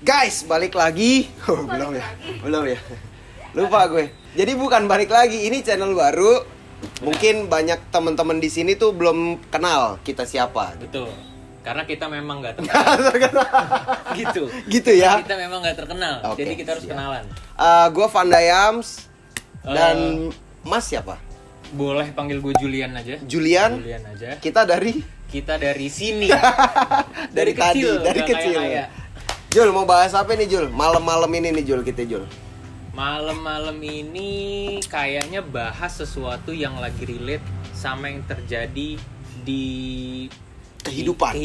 Guys, balik lagi. Oh, belum ya? Belum ya? Lupa gue. Jadi bukan balik lagi, ini channel baru. Mungkin banyak teman-teman di sini tuh belum kenal kita siapa. Betul. Karena kita memang nggak terkenal. Gitu. Gitu ya. Kita memang nggak terkenal. Oke, jadi kita harus siap. kenalan. Gue Vandayams dan Mas siapa? Boleh panggil gue Julian aja. Julian. Julian aja. Kita dari sini. dari tadi, dari nggak kecil. kaya-kaya. Jul, mau bahas apa nih Jul? Malam-malam ini nih Jul, kita Jul. Malam-malam ini kayaknya bahas sesuatu yang lagi relate sama yang terjadi di Kehidupan.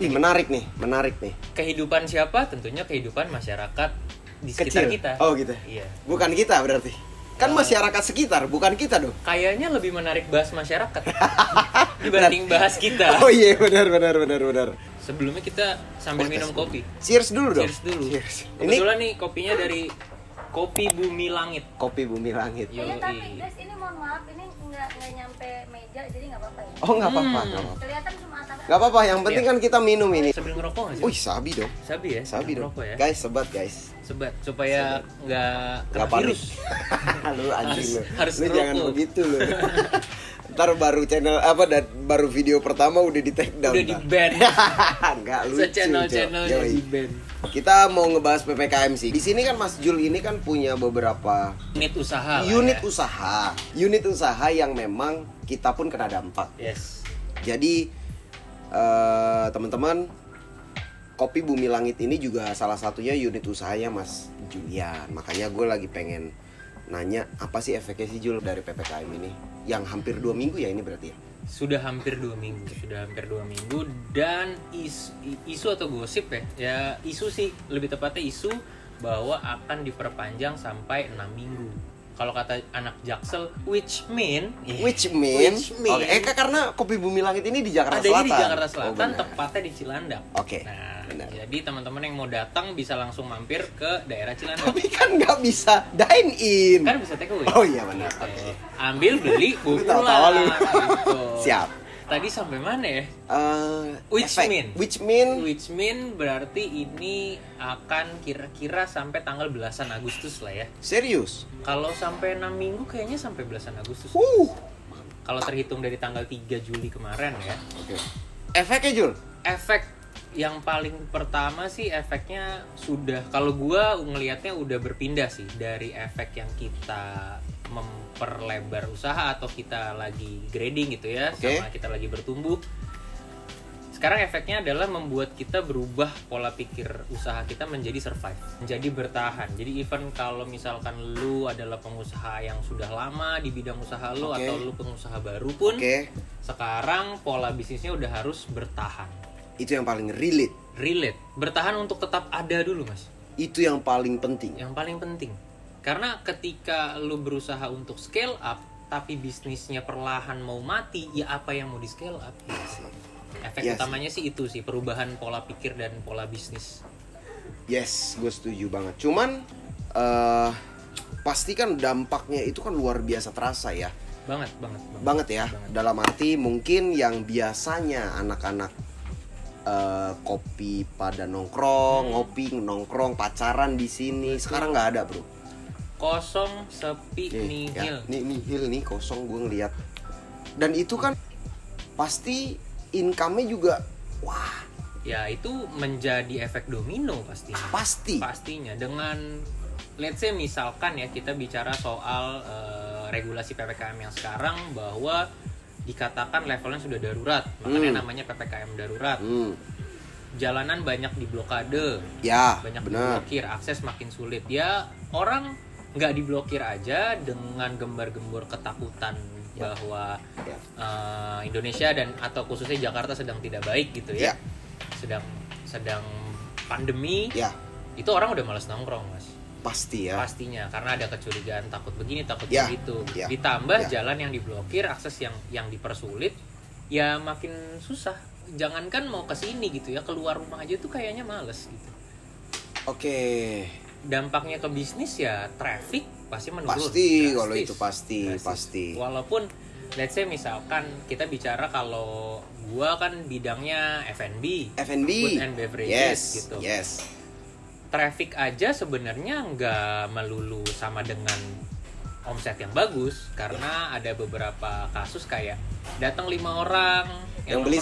Ih, menarik nih. Kehidupan siapa? Tentunya kehidupan masyarakat di sekitar Kecil. kita. Oh gitu. Iya. Bukan kita berarti. Kan masyarakat sekitar, bukan kita dong. Kayaknya lebih menarik bahas masyarakat dibanding bahas kita. Oh iya, benar. Sebelumnya kita sambil minum kopi. Cheers dulu dong. Cheers dulu. Cheers. Ini Kebetulan nih kopinya dari Kopi Bumi Langit. kopi bumi langit. Yoi. Iya tapi guys ini mohon maaf ini nggak nyampe meja jadi nggak apa-apa ya. Oh nggak apa-apa, nggak apa-apa. Kelihatan cuma atas. Nggak apa-apa, yang penting kan kita minum ini. Sambil ngerokok nggak sih? Wih, sabi dong. Sabi ya? Sabi dong. Ngerokok ya? Guys, sebat guys. Sebat supaya nggak Nggak kena panik. virus. Lu anjing lu. harus Lu jangan ngerokok. begitu lu. Ntar baru channel dan baru video pertama udah di take down. Udah di ban. Enggak lucu. Se-channel-channelnya Yoi. di ban. Kita mau ngebahas PPKM sih. Di sini kan Mas Jul ini kan punya beberapa Unit usaha. lah unit ya. usaha. Unit usaha yang memang kita pun kena dampak. Yes. Jadi teman-teman, Kopi Bumi Langit ini juga salah satunya unit usahanya Mas Julian. Makanya gue lagi pengen nanya apa sih efeknya sih Jul dari PPKM ini? Yang hampir 2 minggu ya ini berarti ya? Sudah hampir 2 minggu. Dan isu atau gosip ya. Ya isu sih, lebih tepatnya isu bahwa akan diperpanjang sampai 6 minggu. Kalau kata anak Jaksel, which mean Oke, karena Kopi Bumi Langit ini di Jakarta adanya Selatan. di Jakarta Oh, Selatan, benar. tepatnya di Cilandak. Oke, Nah, benar. jadi teman-teman yang mau datang bisa langsung mampir ke daerah Cilandak. Tapi kan nggak bisa dine in. Kan bisa take away. Oh iya benar. Oke. Oke. Ambil, beli, Lu pulang. tawa-tawa lu. Gitu. Siap. Tadi sampai mana ya? Which Which mean berarti ini akan kira-kira sampai tanggal belasan Agustus lah ya. serius? Kalau sampai 6 minggu kayaknya sampai belasan Agustus. Kalau terhitung dari tanggal 3 Juli kemarin ya. Oke. Efeknya Jul? Efek yang paling pertama sih efeknya sudah, kalau gua ngelihatnya udah berpindah sih dari efek yang kita memperlebar usaha atau kita lagi grading gitu ya, Oke. sama kita lagi bertumbuh. Sekarang efeknya adalah membuat kita berubah pola pikir usaha kita menjadi survive, menjadi bertahan. Jadi even kalau misalkan lu adalah pengusaha yang sudah lama di bidang usaha lu, Oke. atau lu pengusaha baru pun, Oke. sekarang pola bisnisnya udah harus bertahan. Itu yang paling relate. Bertahan untuk tetap ada dulu, Mas. Itu yang paling penting. Yang paling penting. Karena ketika lu berusaha untuk scale up tapi bisnisnya perlahan mau mati, ya apa yang mau di scale up? Efek Yes. utamanya sih itu sih, perubahan pola pikir dan pola bisnis. Yes, gue setuju banget. Cuman pasti kan dampaknya itu kan luar biasa terasa ya. Banget Ya. Dalam arti mungkin yang biasanya anak-anak kopi pada nongkrong, ngopi, nongkrong, pacaran di sini, sekarang nggak ada, Bro. Kosong, sepi, Nih, nihil. ya, nihil nih, kosong gue ngeliat. Dan itu kan pasti income-nya juga wah, Ya itu menjadi efek domino pastinya. Pastinya dengan let's say misalkan ya kita bicara soal regulasi PPKM yang sekarang, bahwa dikatakan levelnya sudah darurat, makanya namanya PPKM darurat. Jalanan banyak diblokade, ya, banyak benar. diblokir, akses makin sulit. Ya orang nggak diblokir aja dengan gembar-gembor ketakutan bahwa Indonesia dan atau khususnya Jakarta sedang tidak baik gitu ya. Sedang pandemi. Ya, Itu orang udah malas nongkrong, Mas. pasti ya. Pastinya, karena ada kecurigaan, takut begini, takut Ya, begitu. ya, Ditambah ya. jalan yang diblokir, akses yang dipersulit, ya makin susah. Jangankan mau ke sini gitu ya, keluar rumah aja tuh kayaknya males gitu. Oke. Dampaknya ke bisnis ya traffic pasti menurun. Pasti, Drastis. kalau itu pasti, Drastis. pasti. Walaupun let's say misalkan kita bicara kalau gua kan bidangnya F&B, food and beverages gitu. Yes. Traffic aja sebenarnya nggak melulu sama dengan omset yang bagus, karena ada beberapa kasus kayak datang 5 orang yang beli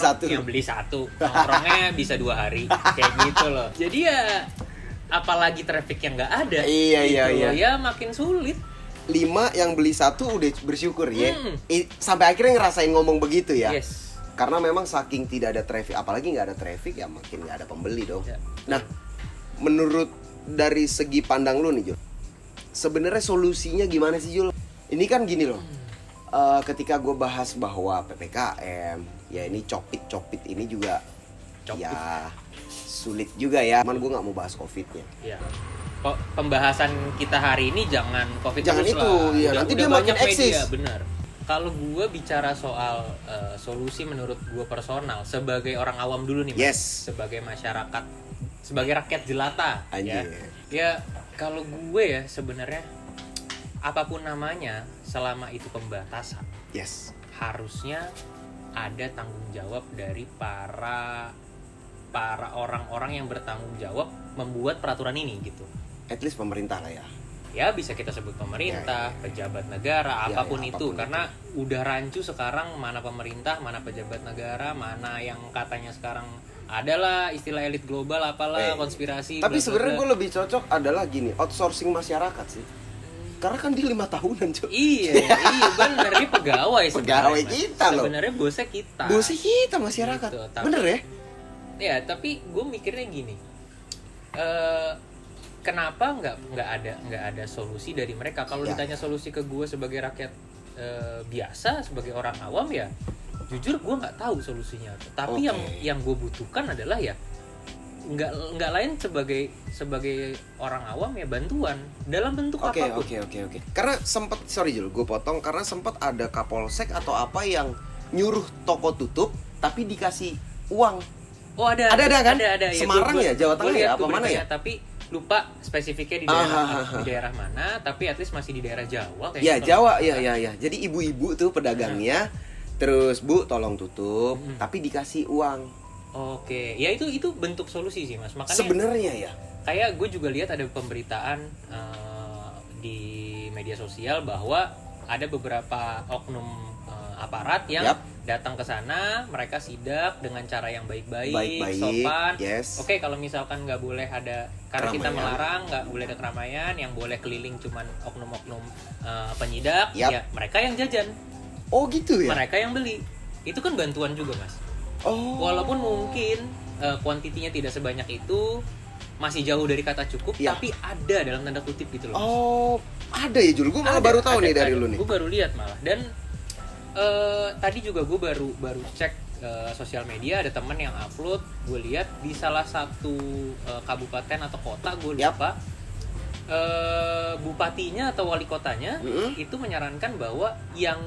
satu nongkrongnya bisa 2 hari kayak gitu loh. Jadi ya apalagi traffic yang nggak ada, iya. Ya makin sulit. 5 yang beli 1 udah bersyukur ya. Sampai akhirnya ngerasain ngomong begitu ya. Yes. Karena memang saking tidak ada traffic, apalagi nggak ada traffic ya makin nggak ada pembeli dong. Ya. Nah, menurut dari segi pandang lu nih Jul, sebenarnya solusinya gimana sih Jul? Ini kan gini loh. Ketika gue bahas bahwa PPKM, ya ini copit ini juga ya sulit juga ya. Cuman gue nggak mau bahas COVID-nya. Ya. Kok pembahasan kita hari ini jangan COVID jangan terus itu, lah. ya nanti dia makin eksis. Benar. Kalau gue bicara soal solusi menurut gue personal sebagai orang awam dulu nih, Mas. Sebagai masyarakat, sebagai rakyat jelata, ya kalau gue ya sebenarnya apapun namanya, selama itu pembatasan, harusnya ada tanggung jawab dari para orang-orang yang bertanggung jawab membuat peraturan ini gitu. At least pemerintah lah ya. Ya bisa kita sebut pemerintah, pejabat negara, apapun itu. Karena udah rancu sekarang mana pemerintah, mana pejabat negara, mana yang katanya sekarang adalah istilah elit global apalah konspirasi. Tapi sebenarnya gue lebih cocok adalah gini, outsourcing masyarakat sih. Karena kan dia 5 tahunan cuy. Iya bener, dia pegawai kita loh. Sebenarnya bosnya kita. Bosnya kita masyarakat. Gitu, bener ya? Ya tapi gue mikirnya gini. Kenapa nggak ada solusi dari mereka? Kalau ditanya solusi ke gue sebagai rakyat biasa, sebagai orang awam ya, jujur gue nggak tahu solusinya. Tapi yang gue butuhkan adalah ya nggak lain sebagai orang awam ya bantuan dalam bentuk apapun. Oke. Karena sempat Jul, gue potong karena sempat ada Kapolsek atau apa yang nyuruh toko tutup tapi dikasih uang. Oh ada kan? Ada. Semarang ya, Jawa Tengah ya, apa mana ya? Tapi lupa spesifiknya di daerah mana, tapi at least masih di daerah Jawa kayaknya. Ya Jawa, ya. Jadi ibu-ibu tuh pedagangnya, terus Bu tolong tutup, tapi dikasih uang. Oke, ya itu bentuk solusi sih Mas. Makanya sebenarnya ya. Kayak gue juga lihat ada pemberitaan di media sosial bahwa ada beberapa oknum aparat yang datang ke sana, mereka sidak dengan cara yang baik-baik, sopan. Oke, kalau misalkan nggak boleh ada, karena kita melarang nggak boleh ada keramaian, yang boleh keliling cuman oknum-oknum penyidak, ya mereka yang jajan. Oh gitu ya. Mereka yang beli. Itu kan bantuan juga Mas. Walaupun mungkin kuantitinya tidak sebanyak itu, masih jauh dari kata cukup, tapi ada dalam tanda kutip gitu loh Mas. Ada ya Jul, gue malah baru tahu nih dari lu nih. Gue baru lihat malah. Dan tadi juga gue baru cek sosial media, ada teman yang upload, gue lihat di salah satu kabupaten atau kota, gue lupa, bupatinya atau wali kotanya itu menyarankan bahwa yang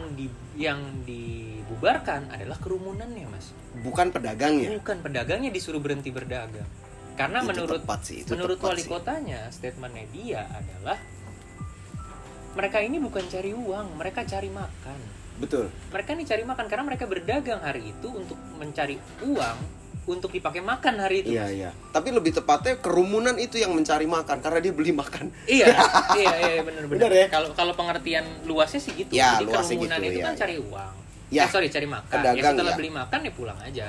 dibubarkan adalah kerumunannya Mas. Bukan pedagangnya. Bukan pedagangnya disuruh berhenti berdagang. Karena menurut wali kotanya, statementnya dia adalah mereka ini bukan cari uang, mereka cari makan. Betul. Mereka ini cari makan karena mereka berdagang hari itu untuk mencari uang untuk dipakai makan hari itu. Iya. Tapi lebih tepatnya kerumunan itu yang mencari makan karena dia beli makan. Iya, benar. Ya? Kalau pengertian luasnya sih gitu. Ya, jadi kerumunan gitu, itu kan cari uang. Cari makan. Pedagang, setelah beli makan ya pulang aja.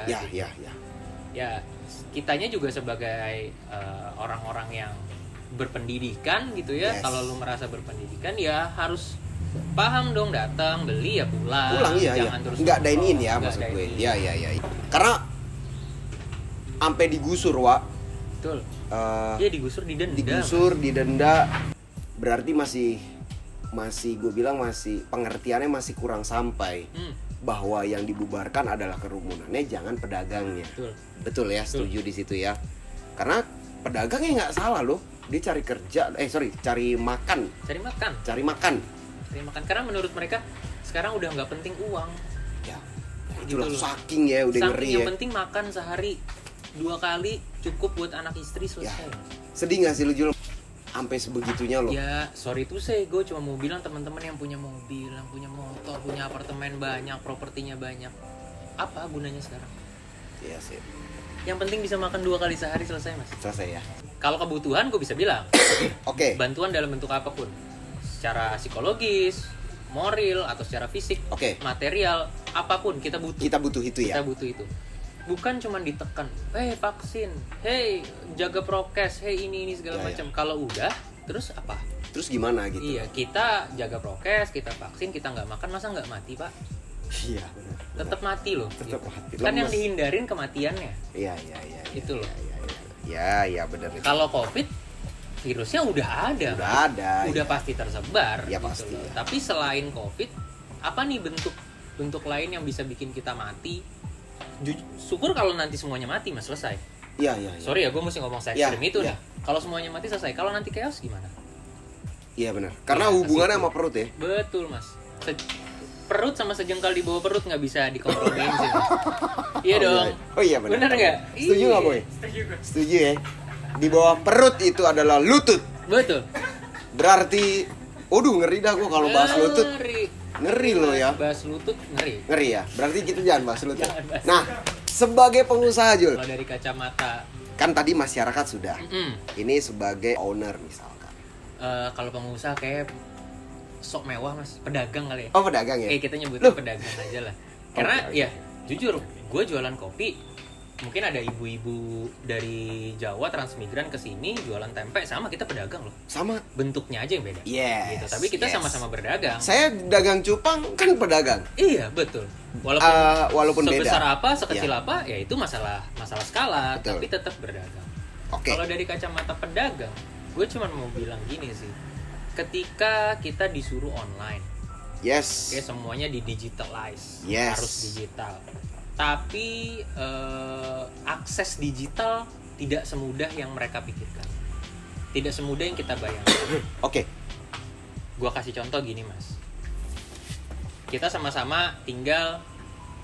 Ya, kitanya juga sebagai orang-orang yang berpendidikan gitu ya. Kalau lu merasa berpendidikan ya harus paham dong, datang beli ya pulang. Jangan terus nggak dine in ya maksud gue. Iya. Karena sampai digusur Betul. Digusur didenda. Berarti masih gue bilang masih pengertiannya masih kurang sampai. Bahwa yang dibubarkan adalah kerumunannya, jangan pedagangnya. Betul ya, setuju di situ ya. Karena pedagangnya nggak salah loh, dia cari kerja, cari makan. Karena menurut mereka sekarang udah nggak penting uang. Ya, itulah gitu saking ya udah ngeri ya. Yang penting makan sehari 2 kali cukup buat anak istri selesai. Sedih nggak sih lu Jul? sampai sebegitunya loh. Ya, sorry tuh saya, gue cuma mau bilang teman-teman yang punya mobil, yang punya motor, punya apartemen banyak, propertinya banyak. Apa gunanya sekarang? Iya sih. Yang penting bisa makan 2 kali sehari selesai, Mas. Selesai ya. Kalau kebutuhan gue bisa bilang, Oke. bantuan dalam bentuk apapun. Secara psikologis, moral atau secara fisik, Oke. material, apapun kita butuh. Kita butuh itu ya. Kita butuh itu. Bukan cuma ditekan, vaksin, jaga prokes, ini segala Ya, macam. Kalau udah, terus apa? Terus gimana gitu? Iya, kita jaga prokes, kita vaksin, kita nggak makan, masa nggak mati, Pak? Iya, benar. Tetap mati loh. Tetap gitu. mati. Kan yang Lemes. dihindarin kematiannya. Iya. Itu loh. Iya, benar itu. Kalau COVID, virusnya udah ada. Udah ada. Udah ya. pasti tersebar. Ya, gitu pasti, loh. ya. Tapi selain COVID, apa nih bentuk lain yang bisa bikin kita mati? Syukur kalau nanti semuanya mati, Mas, selesai. Iya. Sorry ya, gue mesti ngomong se Ya, ekstrim itu ya. dah. Kalau semuanya mati selesai. Kalau nanti chaos gimana? Iya benar. Karena Iya, hubungannya ke situ. sama perut ya. Betul, Mas. Perut sama sejengkal di bawah perut nggak bisa dikompromiin sih, Mas. Iya dong. Oh iya benar. Benar nggak? Setuju nggak, Boy? Setuju ya. Di bawah perut itu adalah lutut. Betul. Berarti, ngeri dah gua kalau bahas lutut. Ngeri lo ya. Bahas lutut ngeri. Ngeri ya. Berarti gitu jangan bahas lutut. Jangan bahas. Nah, sebagai pengusaha Jul, Kalau dari kacamata, kan tadi masyarakat sudah. mm-mm. Ini sebagai owner misalkan. Kalau pengusaha kayak sok mewah, Mas, pedagang kali ya. Oh, pedagang ya? Kita nyebutnya Loh. pedagang aja lah. Karena Oke. ya jujur, gue jualan kopi. Mungkin ada ibu-ibu dari Jawa transmigran ke sini jualan tempe, sama kita pedagang loh. Sama. Bentuknya aja yang beda. Yes, Gitu. Tapi kita yes. sama-sama berdagang. Saya dagang cupang kan pedagang. Iya, betul. Walaupun Walaupun sebesar beda. apa, sekecil Iya. apa, ya itu masalah skala, Betul. tapi tetap berdagang. Oke. Kalau dari kacamata pedagang, gue cuma mau bilang gini sih. Ketika kita disuruh online, Yes. oke, semuanya di digitalize, Yes. harus digital. Tapi akses digital tidak semudah yang mereka pikirkan, tidak semudah yang kita bayangkan. Oke. Gua kasih contoh gini, Mas. Kita sama-sama tinggal,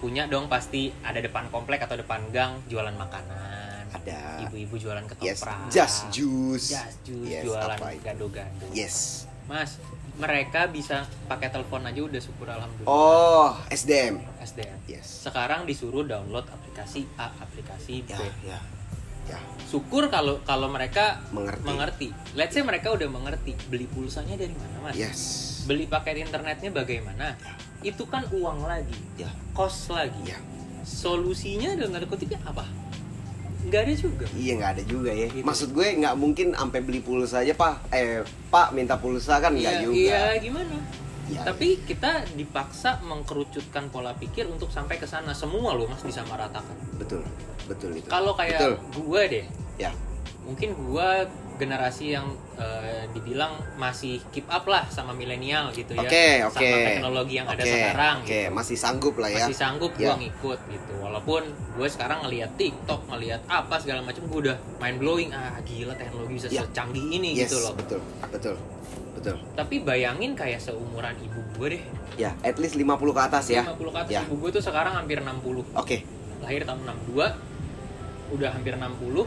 punya dong pasti ada depan komplek atau depan gang jualan makanan. Ada. Ibu-ibu jualan Yes. ketoprak. Just juice. Just juice, Yes, jualan apa itu? gado-gado. Yes. Mas, mereka bisa pakai telepon aja udah syukur alhamdulillah. Oh, SDM. SDM. Yes. Sekarang disuruh download aplikasi A, aplikasi B. Ya. Syukur kalau mereka Mengerti. Let's say mereka udah mengerti. Beli pulsanya dari mana, Mas? Yes. Beli paket internetnya bagaimana? Itu kan uang lagi, Ya. cost lagi. Ya. Solusinya dalam tanda kutipnya apa? Nggak ada juga. Iya, nggak ada juga ya. Gitu. Maksud gue nggak mungkin sampai beli pulsa aja, Pak minta pulsa kan nggak juga. Iya, gimana? Ya, Tapi kita dipaksa mengkerucutkan pola pikir untuk sampai ke sana. Semua loh, Mas, disamaratakan. betul itu. Kalau kayak Betul. gue deh, Ya. mungkin gue generasi yang dibilang masih keep up lah sama milenial gitu ya. Oke. Sama teknologi yang ada sekarang. Oke, gitu. masih sanggup lah ya. Masih sanggup Ya. gue ngikut gitu. Walaupun gue sekarang ngelihat TikTok, ngelihat apa segala macam, gue udah mind blowing. Gila teknologi bisa Ya. secanggih ini Yes, gitu loh. betul. Tapi bayangin kayak seumuran ibu gue deh. Ya, at least 50 ke atas ya. 50 ke atas. Ya. Ibu gue tuh sekarang hampir 60. Oke. Lahir tahun 62, udah hampir 60.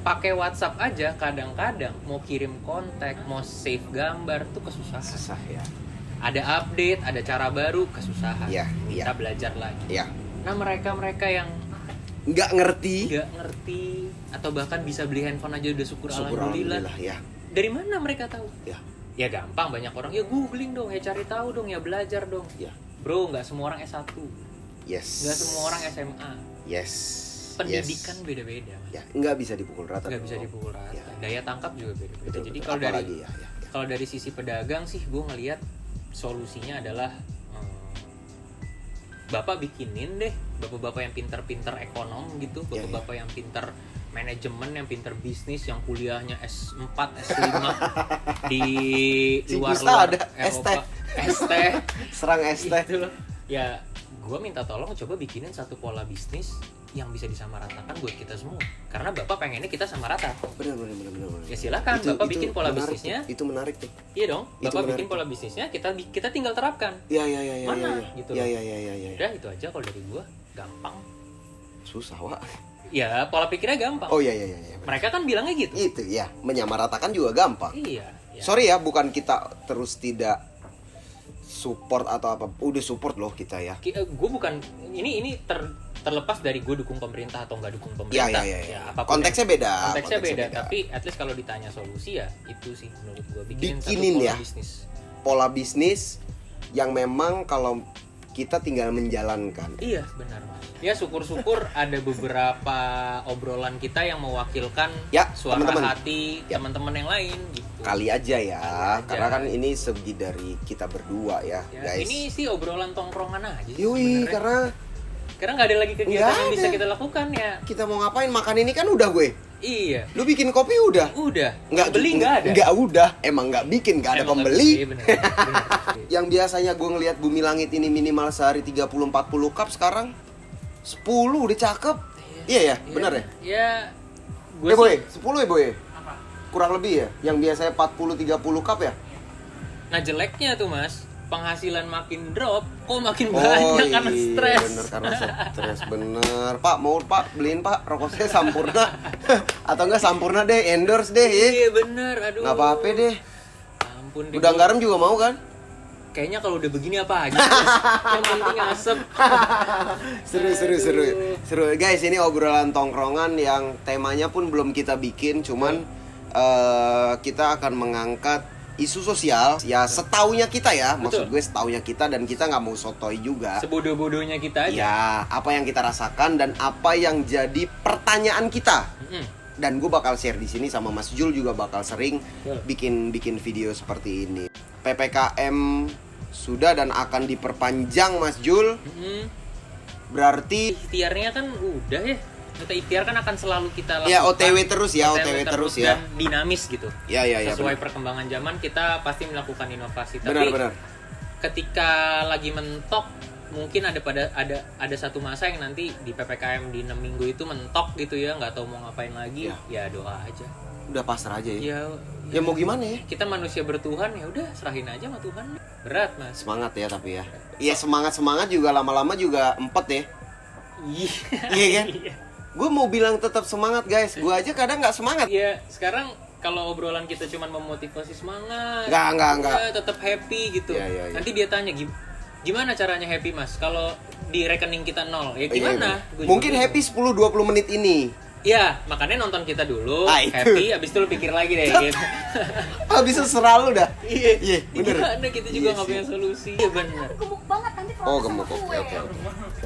Pakai WhatsApp aja kadang-kadang mau kirim kontak, mau save gambar tuh kesusahan. Susah ya. Ada update, ada cara baru, kesusahan. Iya. Kita belajar lagi. Ya. Nah, mereka yang Nggak ngerti. nggak ngerti atau bahkan bisa beli handphone aja udah syukur alhamdulillah. ya. Dari mana mereka tahu? Ya. Ya gampang, banyak orang ya googling dong, ya cari tahu dong, ya belajar dong. Ya. Bro, nggak semua orang S1, Yes. nggak semua orang SMA. Yes. Pendidikan Yes. beda-beda, Mas. Ya, nggak bisa dipukul rata. Nggak bisa dipukul rata. Ya. Daya tangkap juga beda-beda. Betul, Jadi betul. kalau dari Apalagi, ya. kalau dari sisi pedagang sih, gue ngelihat solusinya adalah bapak bikinin deh, bapak-bapak yang pinter-pinter ekonom gitu, Ya, bapak-bapak yang pinter manajemen, yang pinter bisnis, yang kuliahnya S4, S5 di Si luar Gusta ada Eropa, ST Serang ST. gitu loh. Ya, gue minta tolong coba bikinin satu pola bisnis yang bisa disamaratakan buat kita semua. Karena bapak pengennya kita sama rata. Benar. Ya silakan, bapak bikin pola menarik bisnisnya. tuh. Itu menarik tuh. Iya dong, Itu bapak menarik. bikin pola bisnisnya, kita tinggal terapkan. Ya. Mana? Ya. Gitu Ya. loh. Ya. Udah itu aja kalau dari gue, gampang. Susah, Wak. Ya pola pikirnya gampang. Oh iya. Mereka kan bilangnya gitu. Itu ya, menyamaratakan juga gampang. Iya. Sorry ya, bukan kita terus tidak support atau apa. Udah support loh kita ya. Gue bukan ini terlepas dari gue dukung pemerintah atau nggak dukung pemerintah. Ya. Apapun Konteksnya beda. Konteksnya beda. Tapi at least kalau ditanya solusi ya itu sih menurut gue bikinin Bikinin satu pola ya. bisnis. Pola bisnis yang memang kalau kita tinggal menjalankan. Iya benar mas. Ya syukur-syukur ada beberapa obrolan kita yang mewakilkan Ya, suara teman-teman. hati Ya. teman-teman yang lain gitu. Kali aja ya, Kali aja. karena kan ini segi dari kita berdua ya, Ya, guys. ini sih obrolan tongkrongan aja sih Yui, sebenarnya. Karena nggak ada lagi kegiatan Nggak yang bisa ada. kita lakukan ya. kita mau ngapain, makan ini kan udah gue. Iya. Lu bikin kopi udah? Udah. Nggak Beli nggak ada. Nggak udah, emang nggak bikin, nggak ada Emang nggak pembeli. bisa, iya bener. Yang biasanya gue ngelihat Bumi Langit ini minimal sehari 30-40 cup, sekarang 10 udah cakep. Iya ya, benar ya? Ya gue Boy, sih 10 ya boy? Kurang lebih ya? Yang biasanya 40-30 cup ya? nah jeleknya tuh mas penghasilan makin drop kok makin banyak karena stres. Bener, karena stres, bener. Pak, mau Pak, beliin Pak, rokok saya Sampurna. Atau enggak Sampurna deh, endorse deh ya. Iya bener, aduh. Nggak apa-apa deh. Ampun deh. Gudang garam juga mau kan? Kayaknya kalau udah begini apa aja Mas. Yang penting asap. Seru guys, ini obrolan tongkrongan yang temanya pun belum kita bikin, cuman kita akan mengangkat isu sosial ya setaunya kita ya. Maksud gue setaunya kita, dan kita nggak mau sotoy juga. Sebodoh-bodohnya kita aja. Ya, apa yang kita rasakan dan apa yang jadi pertanyaan kita. Dan gue bakal share di sini sama Mas Jul juga bakal sering bikin video seperti ini. PPKM sudah dan akan diperpanjang, Mas Jul. Berarti Ikhtiarnya kan udah ya. Kita ikhtiar kan akan selalu kita lakukan. ya OTW terus ya, OTW terus ya. Dan dinamis gitu. Ya. Sesuai perkembangan zaman kita pasti melakukan inovasi. Benar, Tapi benar. ketika lagi mentok mungkin ada satu masa yang nanti di PPKM di 6 minggu itu mentok gitu ya, nggak tahu mau ngapain lagi. Ya doa aja. Udah pasrah aja ya. Ya mau gimana ya? kita manusia bertuhan, ya udah serahin aja sama Tuhan. Berat mas. Semangat ya tapi ya. Iya, semangat juga lama-lama juga empet ya. Iya kan? Gue mau bilang tetap semangat guys. Gue aja kadang nggak semangat. Iya, sekarang kalau obrolan kita cuma memotivasi semangat. Nggak. Ya, tetap happy gitu. Iya. Nanti dia tanya gimana caranya happy mas? Kalau di rekening kita 0, ya gimana? Iya. Mungkin happy 10-20 menit ini. Ya, makanya nonton kita dulu, Itu. happy, abis itu lu pikir lagi deh gitu. Habis itu serah lu dah. Iya, bener. Gimana kita juga Iya nggak sih. punya solusi. Iya bener. Gemuk banget nanti Oh, gemuk. Oke.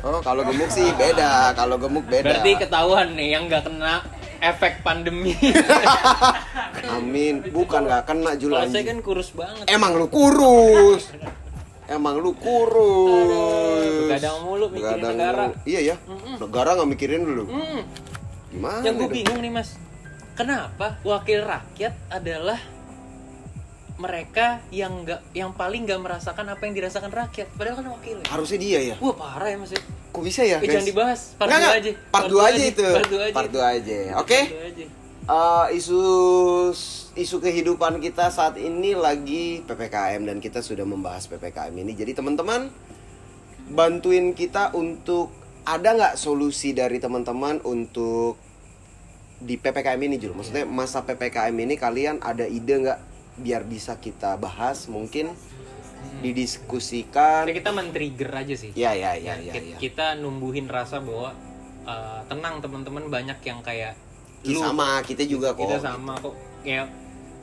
Oh, kalau gemuk sih beda. Kalau gemuk beda. Berarti ketahuan nih yang nggak kena efek pandemi. Amin. Bukan nggak kena Jul, Kalau saya anjing. kan kurus banget. Emang lu kurus. Emang lu kurus. Begadang mulu mikirin Begadang negara. mulu. Iya ya. Negara nggak mikirin dulu. Gimana? Yang gue dong? bingung nih mas, kenapa wakil rakyat adalah mereka yang paling nggak merasakan apa yang dirasakan rakyat, padahal kan wakilnya. Harusnya dia ya. Wah parah ya mas ya. Kok bisa ya, guys? Jangan dibahas, part Nggak, 2 aja. Part 2 aja itu. Part 2 aja. Oke. Isu kehidupan kita saat ini lagi PPKM, dan kita sudah membahas PPKM ini. Jadi teman-teman bantuin kita untuk ada nggak solusi dari teman-teman untuk di PPKM ini Jul? Maksudnya masa PPKM ini kalian ada ide nggak biar bisa kita bahas, mungkin didiskusikan? kita men-trigger aja sih. Ya. Kita numbuhin rasa bahwa tenang teman-teman, banyak yang kayak Sama kita juga kok. Kita sama kok. Kayak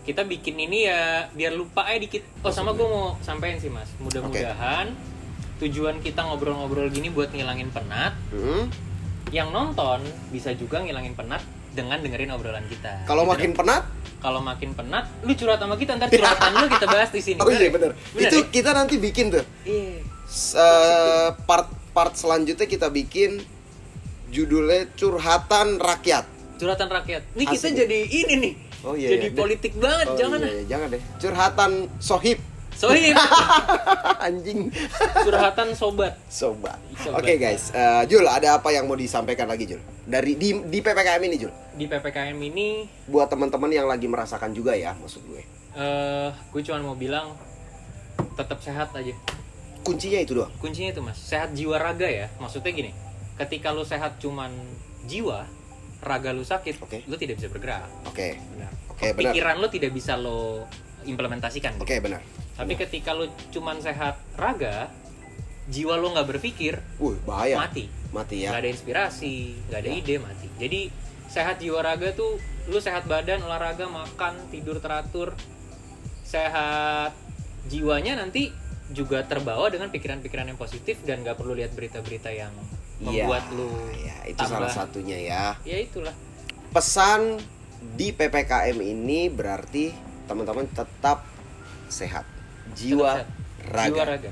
kita bikin ini ya biar lupa aja dikit. Oh sama gue mau sampein sih mas, mudah-mudahan tujuan kita ngobrol-ngobrol gini buat ngilangin penat. Yang nonton bisa juga ngilangin penat dengan dengerin obrolan kita. Kalau makin penat? Kalau makin penat, lu curhat sama kita, ntar curhatan lu kita bahas di sini. Oh iya benar. Itu ya? kita nanti bikin tuh. Iya. Part selanjutnya kita bikin judulnya curhatan rakyat. Curhatan rakyat. Nih kita Asik. jadi ini nih. Oh iya. Jadi politik banget, jangan ah. Jangan deh. Curhatan sohib. Sohib. Anjing. Curhatan sobat. Sobat. Oke guys, Jul, ada apa yang mau disampaikan lagi Jul? Dari di PPKM ini Jul? Di PPKM ini Buat teman-teman yang lagi merasakan juga ya, maksud gue. Gue cuma mau bilang tetap sehat aja. Kuncinya itu doang. Kuncinya itu mas, sehat jiwa raga ya. Maksudnya gini, ketika lu sehat cuman jiwa, raga lu sakit, Oke. lu tidak bisa bergerak. Oke. Benar. Oke, benar. Pikiran lu tidak bisa lo implementasikan. Oke, benar. Tapi ketika lu cuman sehat raga, jiwa lu nggak berpikir, Bahaya. mati ya. nggak ada inspirasi, nggak ada Ya. ide, mati. Jadi sehat jiwa raga tuh lu sehat badan, olahraga, makan, tidur teratur, sehat jiwanya nanti juga terbawa dengan pikiran-pikiran yang positif dan nggak perlu lihat berita-berita yang membuat lu itu tambah. salah satunya ya. Ya itulah. Pesan di PPKM ini berarti teman-teman tetap sehat, jiwa, Tetap sehat. raga. Jiwa raga.